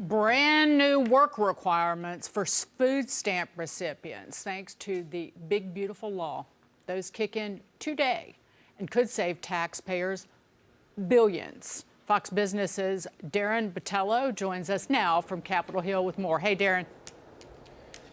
Brand new work requirements for food stamp recipients, thanks to the big, beautiful law. Those kick in today and could save taxpayers billions. Fox Business's Darren Botello joins us now from Capitol Hill with more. Hey, Darren.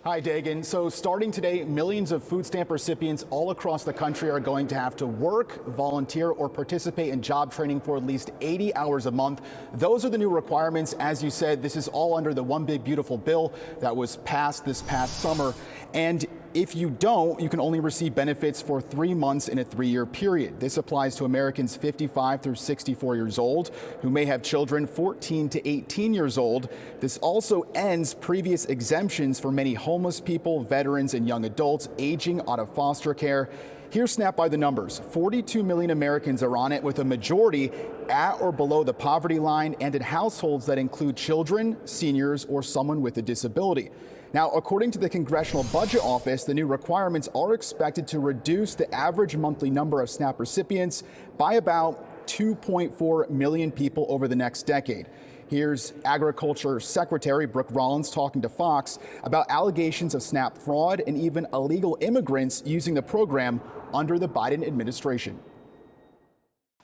Hi, Dagan. So starting today, millions of food stamp recipients all across the country are going to have to work, volunteer, or participate in job training for at least 80 hours a month. Those are the new requirements. As you said, this is all under the One Big Beautiful Bill that was passed this past summer. And if you don't, you can only receive benefits for 3 months in a 3-year period. This applies to Americans 55 through 64 years old who may have children 14 to 18 years old. This also ends previous exemptions for many homeless people, veterans, and young adults aging out of foster care. Here's SNAP by the numbers. 42 million Americans are on it, with a majority at or below the poverty line and in households that include children, seniors, or someone with a disability. Now, according to the Congressional Budget Office, the new requirements are expected to reduce the average monthly number of SNAP recipients by about 2.4 million people over the next decade. Here's Agriculture Secretary Brooke Rollins talking to Fox about allegations of SNAP fraud and even illegal immigrants using the program under the Biden administration.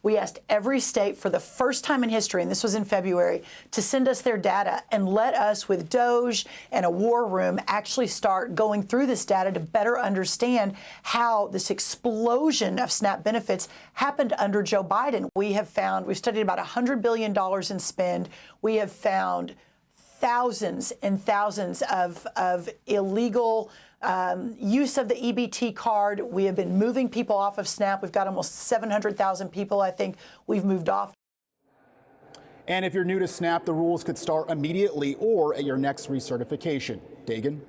We asked every state for the first time in history, and this was in February, to send us their data and let us, with DOJ and a war room, actually start going through this data to better understand how this explosion of SNAP benefits happened under Joe Biden. We've studied about $100 billion in spend. We have found thousands and thousands of illegal use of the EBT card. We have been moving people off of SNAP. We've got almost 700,000 people, I think, we've moved off. And if you're new to SNAP, the rules could start immediately or at your next recertification. Dagan?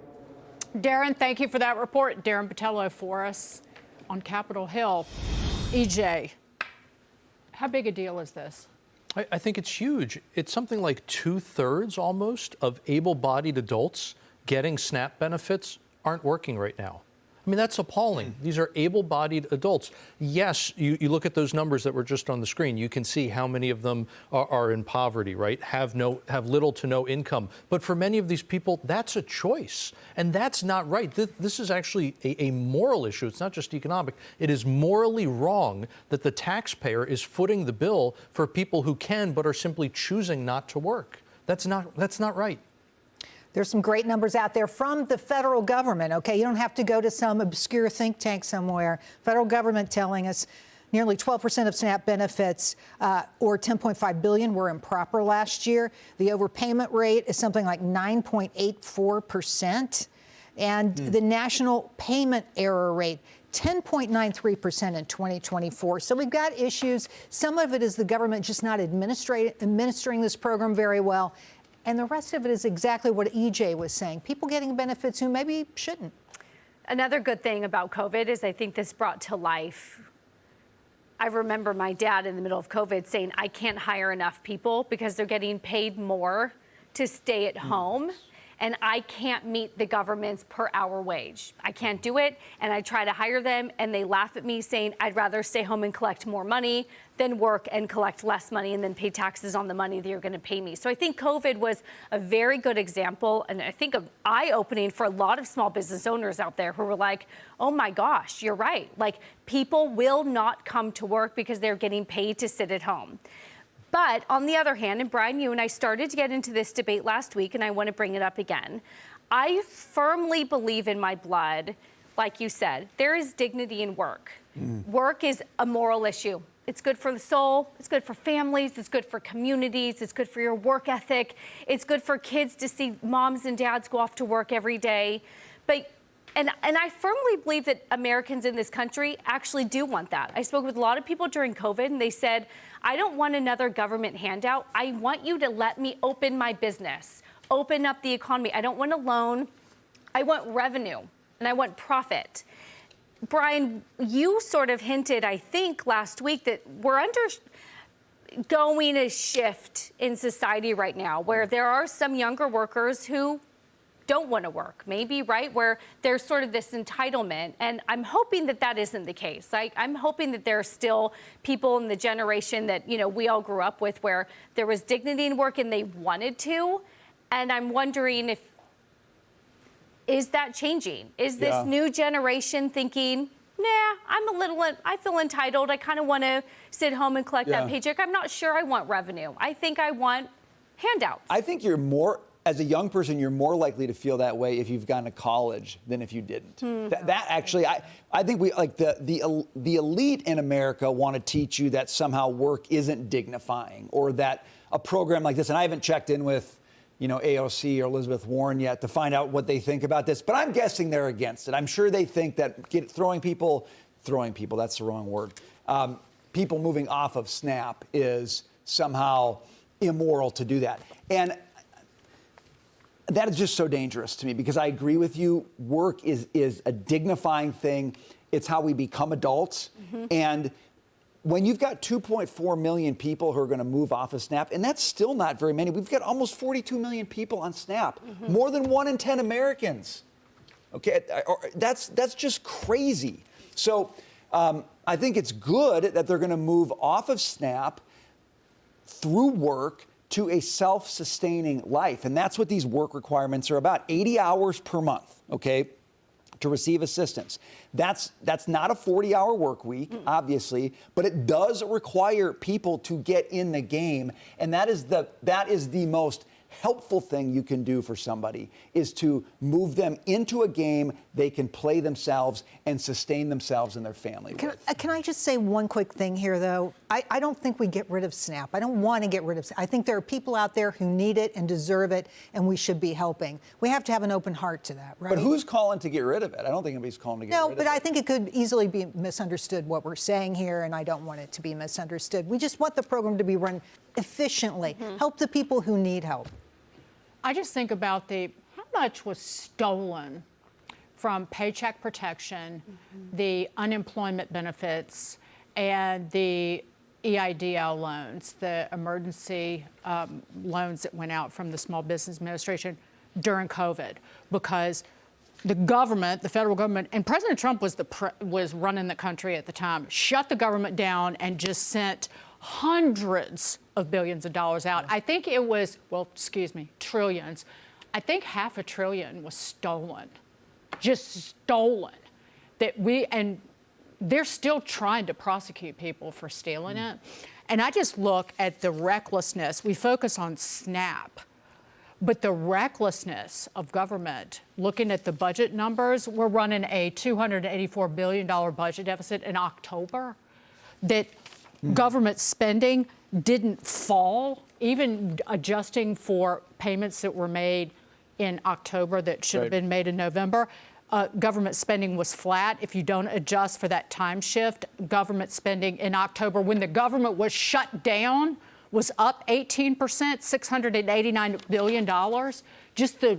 Darren, thank you for that report. Darren Botello for us on Capitol Hill. EJ, how big a deal is this? I think it's huge. It's something like 2/3 almost of able-bodied adults getting SNAP benefits aren't working right now. I mean, that's appalling. These are able-bodied adults. Yes, you look at those numbers that were just on the screen. You can see how many of them are in poverty, right? Have little to no income. But for many of these people, that's a choice. And that's not right. This is actually a moral issue. It's not just economic. It is morally wrong that the taxpayer is footing the bill for people who can but are simply choosing not to work. That's not right. There's some great numbers out there from the federal government, okay? You don't have to go to some obscure think tank somewhere. Federal government telling us nearly 12% of SNAP benefits, or $10.5 billion, were improper last year. The overpayment rate is something like 9.84%. And the national payment error rate, 10.93% in 2024. So we've got issues. Some of it is the government just not administering this program very well. And the rest of it is exactly what EJ was saying. People getting benefits who maybe shouldn't. Another good thing about COVID is I think this brought to life. I remember my dad in the middle of COVID saying, I can't hire enough people because they're getting paid more to stay at home. And I can't meet the government's per hour wage. I can't do it. And I try to hire them and they laugh at me saying, I'd rather stay home and collect more money than work and collect less money and then pay taxes on the money that you're going to pay me. So I think COVID was a very good example, and I think eye-opening for a lot of small business owners out there who were like, oh my gosh, you're right. Like, people will not come to work because they're getting paid to sit at home. But on the other hand, and Brian, you and I started to get into this debate last week, and I want to bring it up again. I firmly believe in my blood, like you said, there is dignity in work. Work is a moral issue. It's good for the soul, it's good for families, it's good for communities, it's good for your work ethic, it's good for kids to see moms and dads go off to work every day. And I firmly believe that Americans in this country actually do want that. I spoke with a lot of people during COVID, and they said, I don't want another government handout. I want you to let me open my business, open up the economy. I don't want a loan. I want revenue, and I want profit. Brian, you sort of hinted, I think, last week that we're undergoing a shift in society right now where there are some younger workers who don't want to work, maybe, right, where there's sort of this entitlement. And I'm hoping that that isn't the case. I'm hoping that there are still people in the generation that, you know, we all grew up with where there was dignity in work and they wanted to. And I'm wondering is that changing? Is this new generation thinking, nah, I feel entitled. I kind of want to sit home and collect that paycheck. I'm not sure I want revenue. I think I want handouts. I think as a young person, you're more likely to feel that way if you've gone to college than if you didn't. That actually, I think we like the elite in America want to teach you that somehow work isn't dignifying, or that a program like this, and I haven't checked in with, AOC or Elizabeth Warren yet to find out what they think about this, but I'm guessing they're against it. I'm sure they think that throwing people, that's the wrong word. People moving off of SNAP is somehow immoral to do that. And that is just so dangerous to me, because I agree with you. Work is a dignifying thing. It's how we become adults. And when you've got 2.4 million people who are going to move off of SNAP, and that's still not very many. We've got almost 42 million people on SNAP, more than 1 in 10 Americans. Okay, that's just crazy. So I think it's good that they're going to move off of SNAP through work to a self-sustaining life. And that's what these work requirements are about. 80 hours per month, okay, to receive assistance. That's not a 40-hour work week, obviously, but it does require people to get in the game. And that is the most helpful thing you can do for somebody, is to move them into a game they can play themselves and sustain themselves and their family with. Can I just say one quick thing here, though? I don't think we get rid of SNAP. I don't want to get rid of SNAP. I think there are people out there who need it and deserve it, and we should be helping. We have to have an open heart to that, right? But who's calling to get rid of it? I don't think anybody's calling to get rid of it. No, but I think it could easily be misunderstood what we're saying here, and I don't want it to be misunderstood. We just want the program to be run efficiently, help the people who need help. I just think about how much was stolen from Paycheck Protection, the unemployment benefits, and the EIDL loans, the emergency loans that went out from the Small Business Administration during COVID, because the government, the federal government, and President Trump was running the country at the time, shut the government down and just sent hundreds of billions of dollars out. I think it was, trillions. I think $500 billion was stolen, just stolen. And they're still trying to prosecute people for stealing it. And I just look at the recklessness. We focus on SNAP, but the recklessness of government, looking at the budget numbers, we're running a $284 billion budget deficit in October, that government spending didn't fall, even adjusting for payments that were made in October that should have been made in November. Government spending was flat. If you don't adjust for that time shift, government spending in October, when the government was shut down, was up 18%, $689 billion. Just the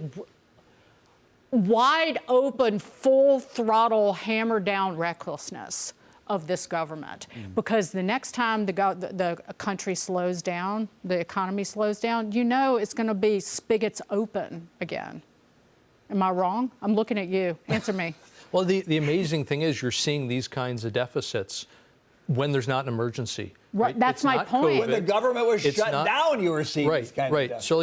wide open, full throttle, hammer down recklessness of this government. Because the next time the country slows down, the economy slows down, it's going to be spigots open again. Am I wrong? I'm looking at you. Answer me. Well, the amazing thing is you're seeing these kinds of deficits when there's not an emergency. Right. That's my point. COVID. When the government was shut down, you were seeing these kinds of deficits. So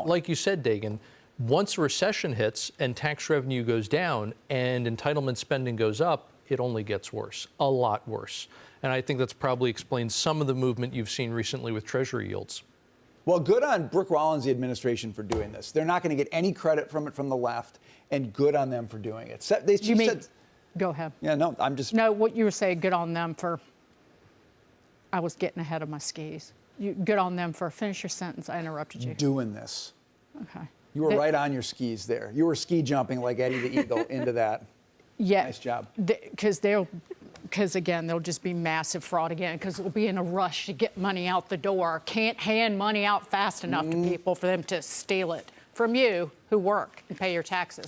like you said, Dagan, once a recession hits and tax revenue goes down and entitlement spending goes up, it only gets worse, a lot worse. And I think that's probably explains some of the movement you've seen recently with Treasury yields. Well, good on Brooke Rollins, the administration, for doing this. They're not going to get any credit from it from the left, and good on them for doing it. Go ahead. Yeah, no, I'm just... No, what you were saying, good on them for, I was getting ahead of my skis. Good on them for, finish your sentence, I interrupted you. Doing this. Okay. You were right on your skis there. You were ski jumping like Eddie the Eagle into that. Yeah. Nice job. Because again, there'll just be massive fraud again, because we'll be in a rush to get money out the door. Can't hand money out fast enough to people for them to steal it from you who work and pay your taxes.